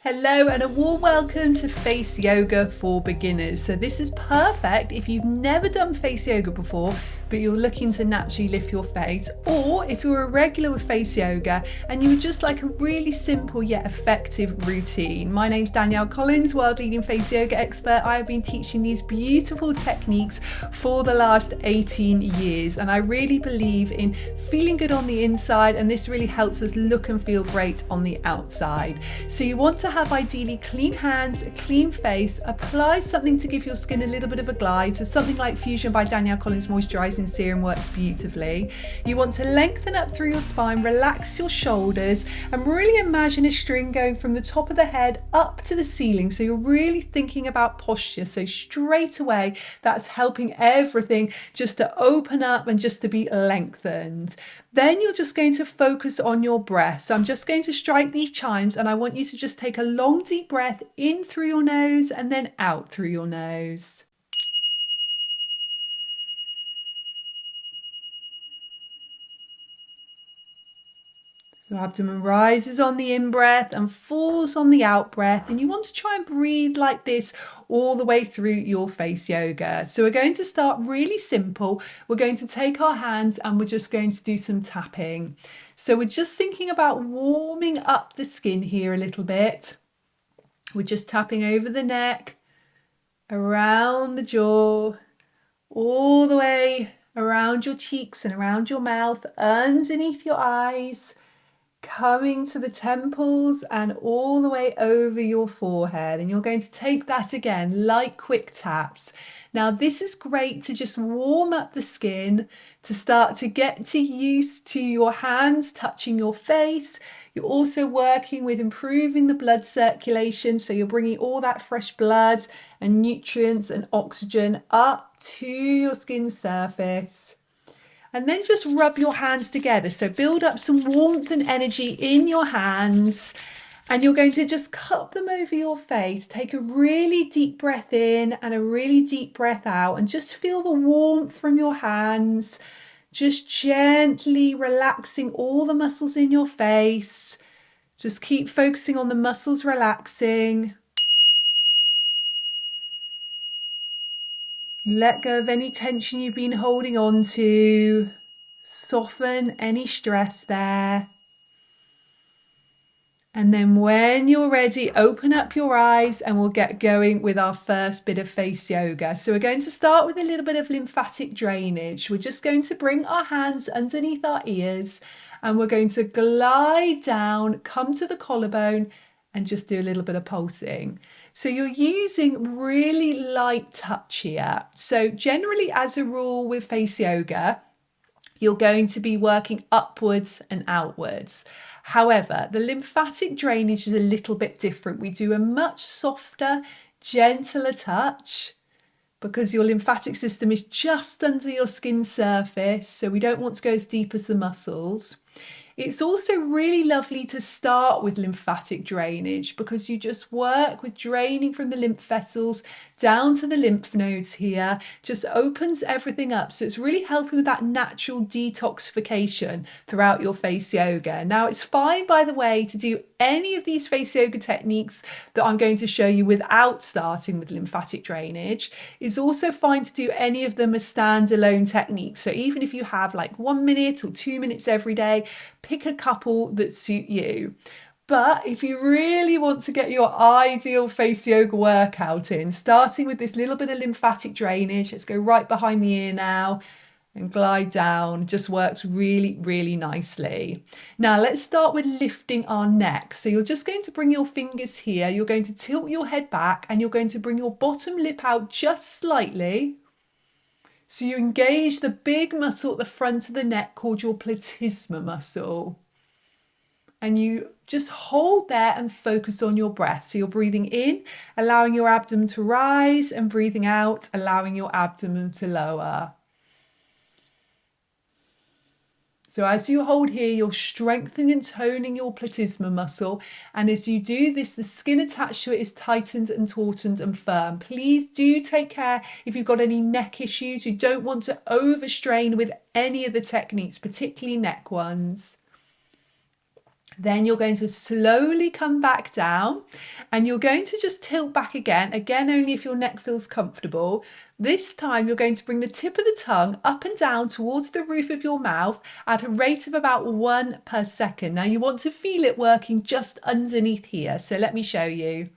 Hello and a warm welcome to Face Yoga for Beginners. So this is perfect if you've never done face yoga before, but you're looking to naturally lift your face, or if you're a regular with face yoga and you would just like a really simple yet effective routine. My name's Danielle Collins, world leading face yoga expert. I have been teaching these beautiful techniques for the last 18 years, and I really believe in feeling good on the inside, and this really helps us look and feel great on the outside. So you want to have ideally clean hands, a clean face, apply something to give your skin a little bit of a glide. So something like Fusion by Danielle Collins Moisturising Serum works beautifully. You want to lengthen up through your spine, relax your shoulders, and really imagine a string going from the top of the head up to the ceiling. So you're really thinking about posture. So straight away, that's helping everything just to open up and just to be lengthened. Then you're just going to focus on your breath. So I'm just going to strike these chimes, and I want you to just take a long deep breath in through your nose and then out through your nose. So abdomen rises on the in-breath and falls on the out-breath. And you want to try and breathe like this all the way through your face yoga. So we're going to start really simple. We're going to take our hands and we're just going to do some tapping. So we're just thinking about warming up the skin here a little bit. We're just tapping over the neck, around the jaw, all the way around your cheeks and around your mouth, underneath your eyes, coming to the temples and all the way over your forehead. And you're going to take that again, light quick taps. Now this is great to just warm up the skin, to start to get used to your hands touching your face. You're also working with improving the blood circulation, so you're bringing all that fresh blood and nutrients and oxygen up to your skin surface. And then just rub your hands together. So build up some warmth and energy in your hands. And you're going to just cup them over your face. Take a really deep breath in and a really deep breath out. And just feel the warmth from your hands. Just gently relaxing all the muscles in your face. Just keep focusing on the muscles relaxing. Let go of any tension you've been holding on to. Soften any stress there. And then when you're ready, open up your eyes and we'll get going with our first bit of face yoga. So we're going to start with a little bit of lymphatic drainage. We're just going to bring our hands underneath our ears and we're going to glide down, come to the collarbone and just do a little bit of pulsing. So you're using really light touch here. So generally, as a rule with face yoga, you're going to be working upwards and outwards. However, the lymphatic drainage is a little bit different. We do a much softer, gentler touch because your lymphatic system is just under your skin surface. So we don't want to go as deep as the muscles. It's also really lovely to start with lymphatic drainage because you just work with draining from the lymph vessels down to the lymph nodes here, just opens everything up. So it's really helping with that natural detoxification throughout your face yoga. Now it's fine, by the way, to do any of these face yoga techniques that I'm going to show you without starting with lymphatic drainage. It's also fine to do any of them as standalone techniques. So even if you have like 1 minute or 2 minutes every day, pick a couple that suit you. But if you really want to get your ideal face yoga workout in, starting with this little bit of lymphatic drainage, let's go right behind the ear now and glide down, just works really, really nicely. Now let's start with lifting our neck. So you're just going to bring your fingers here, you're going to tilt your head back and you're going to bring your bottom lip out just slightly. So you engage the big muscle at the front of the neck called your platysma muscle. And you just hold there and focus on your breath. So you're breathing in, allowing your abdomen to rise, and breathing out, allowing your abdomen to lower. So as you hold here, you're strengthening and toning your platysma muscle. And as you do this, the skin attached to it is tightened and tautened and firm. Please do take care if you've got any neck issues. You don't want to overstrain with any of the techniques, particularly neck ones. Then you're going to slowly come back down and you're going to just tilt back again only if your neck feels comfortable. This time you're going to bring the tip of the tongue up and down towards the roof of your mouth at a rate of about 1 per second. Now you want to feel it working just underneath here, so let me show you.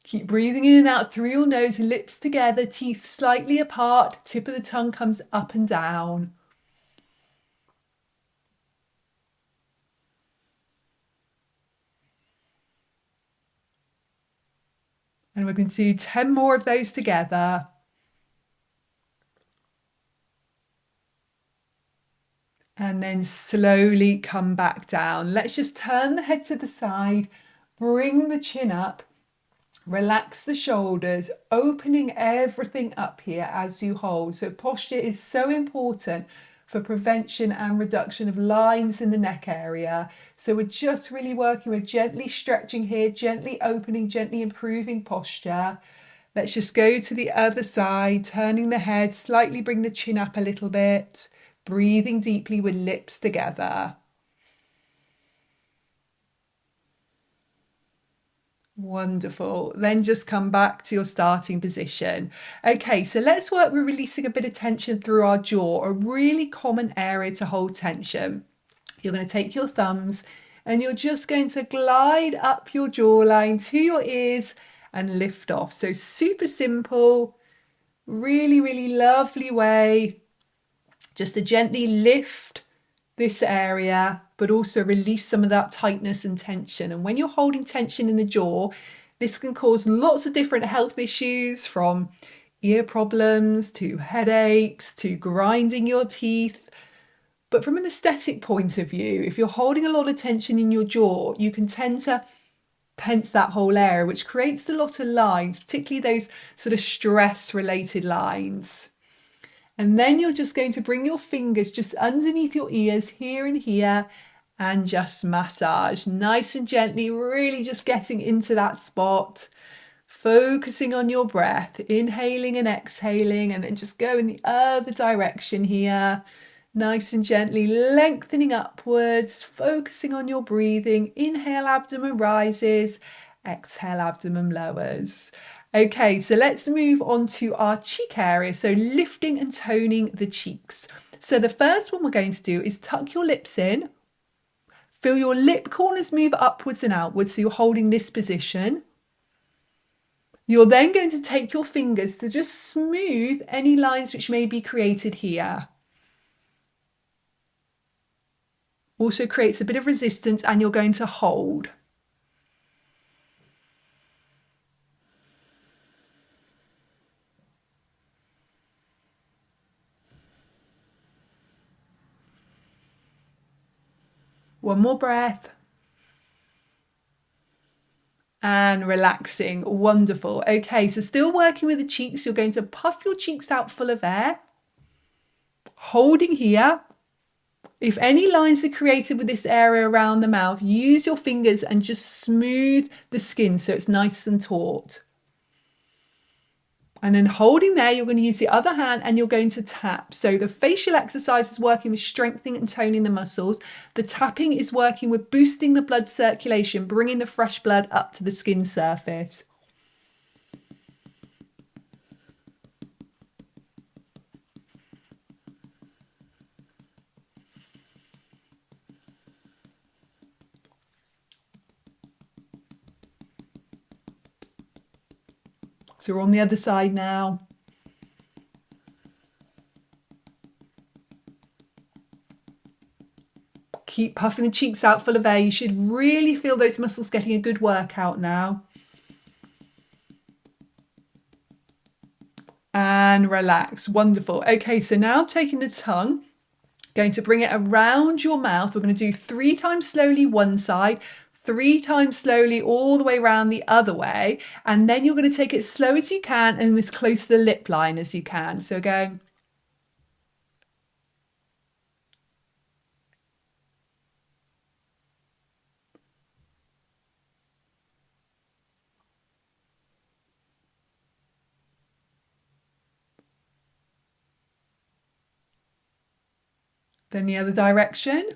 Keep breathing in and out through your nose, lips together, teeth slightly apart, tip of the tongue comes up and down. And we're going to do 10 more of those together. And then slowly come back down. Let's just turn the head to the side, bring the chin up. Relax the shoulders, opening everything up here as you hold. So posture is so important for prevention and reduction of lines in the neck area. So we're just really working with gently stretching here, gently opening, gently improving posture. Let's just go to the other side, turning the head, slightly bring the chin up a little bit, breathing deeply with lips together. Wonderful. Then just come back to your starting position. Okay, so let's work with releasing a bit of tension through our jaw, a really common area to hold tension. You're going to take your thumbs and you're just going to glide up your jawline to your ears and lift off. So super simple, really, really lovely way just to gently lift this area, but also release some of that tightness and tension. And when you're holding tension in the jaw, this can cause lots of different health issues, from ear problems to headaches to grinding your teeth. But from an aesthetic point of view, if you're holding a lot of tension in your jaw, you can tend to tense that whole area, which creates a lot of lines, particularly those sort of stress related lines. And then you're just going to bring your fingers just underneath your ears here and here and just massage nice and gently, really just getting into that spot, focusing on your breath, inhaling and exhaling, and then just go in the other direction here, nice and gently lengthening upwards, focusing on your breathing. Inhale, abdomen rises, exhale, abdomen lowers. Okay, so let's move on to our cheek area. So lifting and toning the cheeks. So the first one we're going to do is tuck your lips in. Feel your lip corners move upwards and outwards, so you're holding this position. You're then going to take your fingers to just smooth any lines which may be created here. Also creates a bit of resistance, and you're going to hold. One more breath. And relaxing. Wonderful. Okay, so still working with the cheeks. You're going to puff your cheeks out full of air, holding here. If any lines are created with this area around the mouth, use your fingers and just smooth the skin so it's nice and taut. And then holding there, you're going to use the other hand and you're going to tap. So the facial exercise is working with strengthening and toning the muscles. The tapping is working with boosting the blood circulation, bringing the fresh blood up to the skin surface. So we're on the other side now. Keep puffing the cheeks out full of air. You should really feel those muscles getting a good workout now. And relax. Wonderful. Okay, so now taking the tongue, going to bring it around your mouth. We're going to do 3 times slowly one side, 3 times slowly all the way around the other way. And then you're going to take it as slow as you can and as close to the lip line as you can. So going. Then the other direction.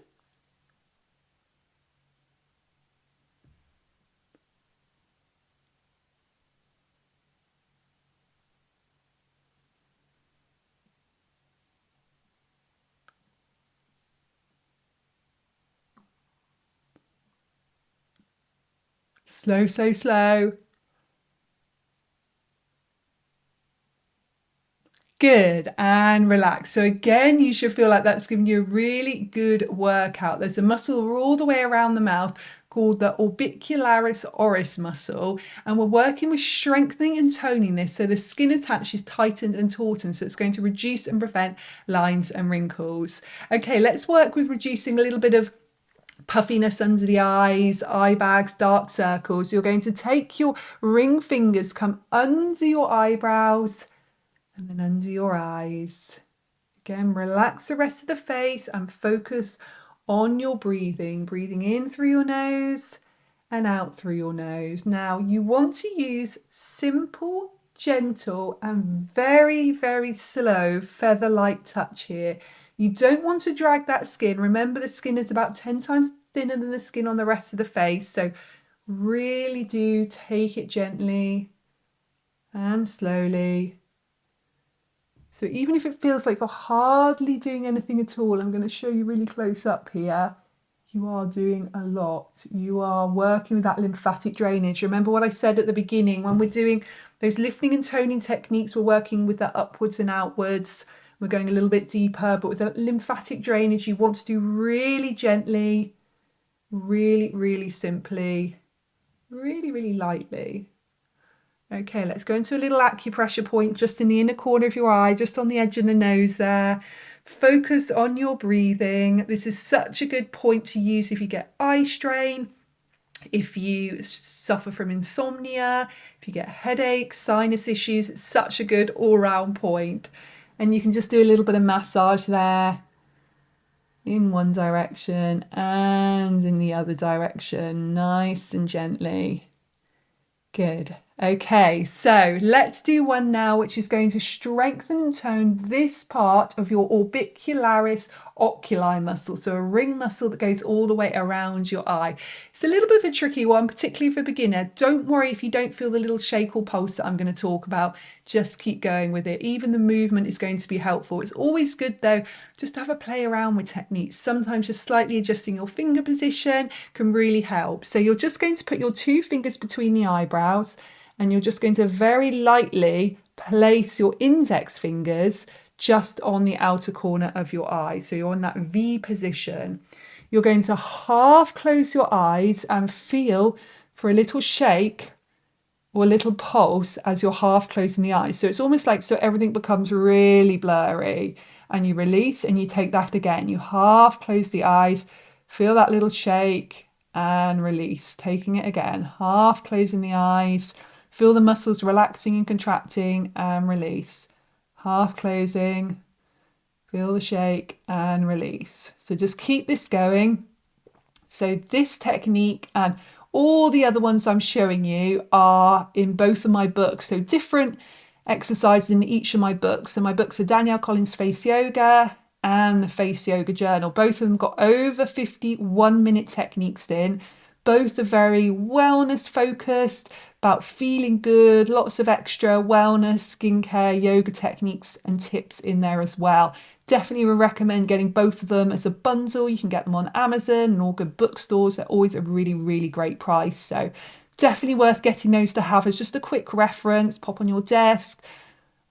Slow, so slow. Good, and relax. So again, you should feel like that's giving you a really good workout. There's a muscle all the way around the mouth called the orbicularis oris muscle, and we're working with strengthening and toning this so the skin attached is tightened and tautened, so it's going to reduce and prevent lines and wrinkles. Okay, let's work with reducing a little bit of puffiness under the eyes, eye bags, dark circles. You're going to take your ring fingers, come under your eyebrows, and then under your eyes. Again, relax the rest of the face and focus on your breathing. Breathing in through your nose and out through your nose. Now, you want to use simple, gentle, and very, very slow feather-like touch here. You don't want to drag that skin. Remember, the skin is about 10 times thinner than the skin on the rest of the face. So really do take it gently and slowly. So even if it feels like you're hardly doing anything at all, I'm going to show you really close up here. You are doing a lot. You are working with that lymphatic drainage. Remember what I said at the beginning, when we're doing those lifting and toning techniques, we're working with that upwards and outwards. We're going a little bit deeper, but with that lymphatic drainage, you want to do really gently, really, really simply, really, really lightly. Okay, let's go into a little acupressure point just in the inner corner of your eye, just on the edge of the nose there. Focus on your breathing. This is such a good point to use if you get eye strain, if you suffer from insomnia, if you get headaches, sinus issues. It's such a good all-round point. And you can just do a little bit of massage there in one direction and in the other direction, nice and gently. Good. Okay, so let's do one now which is going to strengthen and tone this part of your orbicularis oculi muscle, so a ring muscle that goes all the way around your eye. It's a little bit of a tricky one, particularly for a beginner. Don't worry if you don't feel the little shake or pulse that I'm going to talk about. Just keep going with it. Even the movement is going to be helpful. It's always good though just to have a play around with techniques. Sometimes just slightly adjusting your finger position can really help. So you're just going to put your two fingers between the eyebrows, and you're just going to very lightly place your index fingers just on the outer corner of your eye. So you're in that V position. You're going to half close your eyes and feel for a little shake or a little pulse as you're half closing the eyes. So it's almost like so everything becomes really blurry, and you release and you take that again. You half close the eyes, feel that little shake and release, taking it again, half closing the eyes. Feel the muscles relaxing and contracting and release. Half closing, feel the shake and release. So just keep this going. So this technique and all the other ones I'm showing you are in both of my books. So different exercises in each of my books. So my books are Danielle Collins Face Yoga and the Face Yoga Journal. Both of them got over 50 1-minute techniques in. Both are very wellness focused, about feeling good, lots of extra wellness, skincare, yoga techniques and tips in there as well. Definitely would recommend getting both of them as a bundle. You can get them on Amazon and all good bookstores. They're always a really, really great price. So definitely worth getting those to have as just a quick reference. Pop on your desk,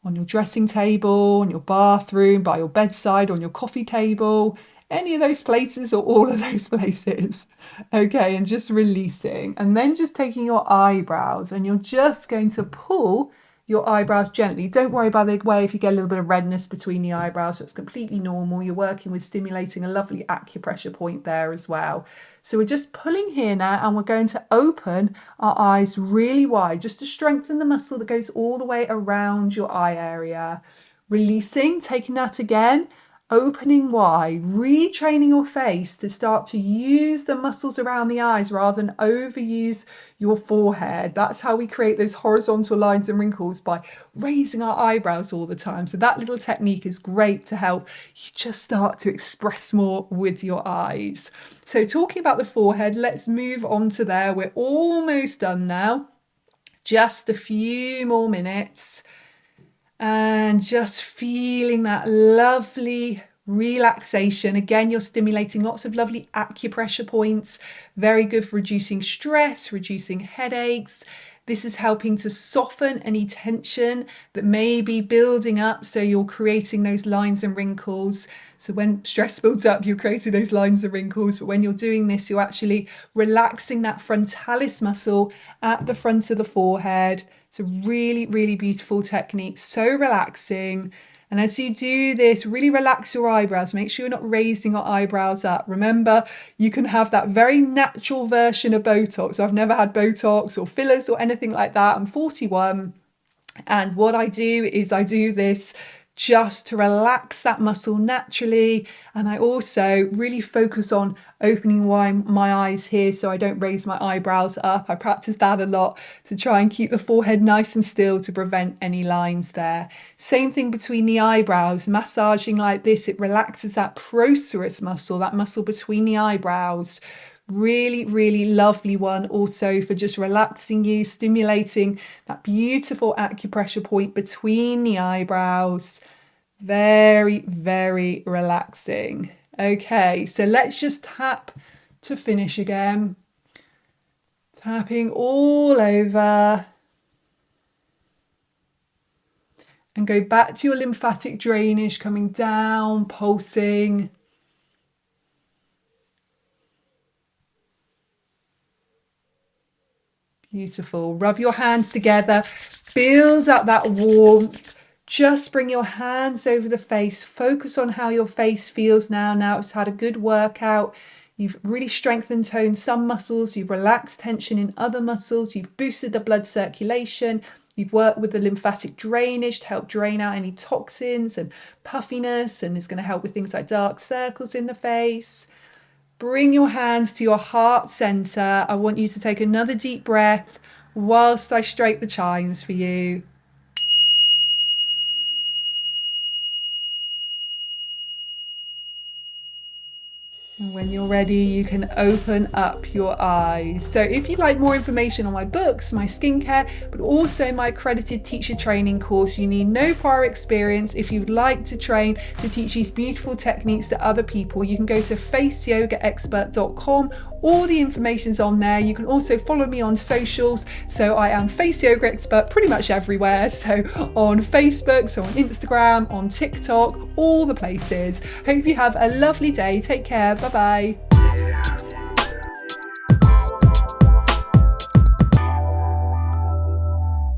on your dressing table, in your bathroom, by your bedside, on your coffee table, any of those places or all of those places. Okay, and just releasing. And then just taking your eyebrows and you're just going to pull your eyebrows gently. Don't worry, by the way, if you get a little bit of redness between the eyebrows. That's completely normal. You're working with stimulating a lovely acupressure point there as well. So we're just pulling here now, and we're going to open our eyes really wide just to strengthen the muscle that goes all the way around your eye area. Releasing, taking that again, opening wide, retraining your face to start to use the muscles around the eyes rather than overuse your forehead. That's how we create those horizontal lines and wrinkles, by raising our eyebrows all the time. So that little technique is great to help you just start to express more with your eyes. So talking about the forehead, let's move on to there. We're almost done now. Just a few more minutes. And just feeling that lovely relaxation. Again, you're stimulating lots of lovely acupressure points. Very good for reducing stress, reducing headaches. This is helping to soften any tension that may be building up. So you're creating those lines and wrinkles. So when stress builds up, you're creating those lines and wrinkles. But when you're doing this, you're actually relaxing that frontalis muscle at the front of the forehead. It's a really, really beautiful technique. So relaxing. And as you do this, really relax your eyebrows. Make sure you're not raising your eyebrows up. Remember, you can have that very natural version of Botox. I've never had Botox or fillers or anything like that. I'm 41. And what I do is I do this just to relax that muscle naturally. And I also really focus on opening my eyes here so I don't raise my eyebrows up. I practice that a lot to try and keep the forehead nice and still to prevent any lines there. Same thing between the eyebrows. Massaging like this, it relaxes that procerus muscle, that muscle between the eyebrows. Really, really lovely one also for just relaxing you, stimulating that beautiful acupressure point between the eyebrows. Very, very relaxing. Okay, so let's just tap to finish again. Tapping all over. And go back to your lymphatic drainage, coming down, pulsing. Beautiful. Rub your hands together, build up that warmth. Just bring your hands over the face. Focus on how your face feels now. Now it's had a good workout. You've really strengthened, toned some muscles. You've relaxed tension in other muscles. You've boosted the blood circulation. You've worked with the lymphatic drainage to help drain out any toxins and puffiness, and it's going to help with things like dark circles in the face. Bring your hands to your heart center. I want you to take another deep breath whilst I strike the chimes for you. And when you're ready, you can open up your eyes. So if you'd like more information on my books, my skincare, but also my accredited teacher training course, you need no prior experience. If you'd like to train to teach these beautiful techniques to other people, you can go to faceyogaexpert.com. All the information's on there. You can also follow me on socials. So I am Face Yoga Expert pretty much everywhere. So on Facebook, so on Instagram, on TikTok, all the places. Hope you have a lovely day. Take care. Bye-bye.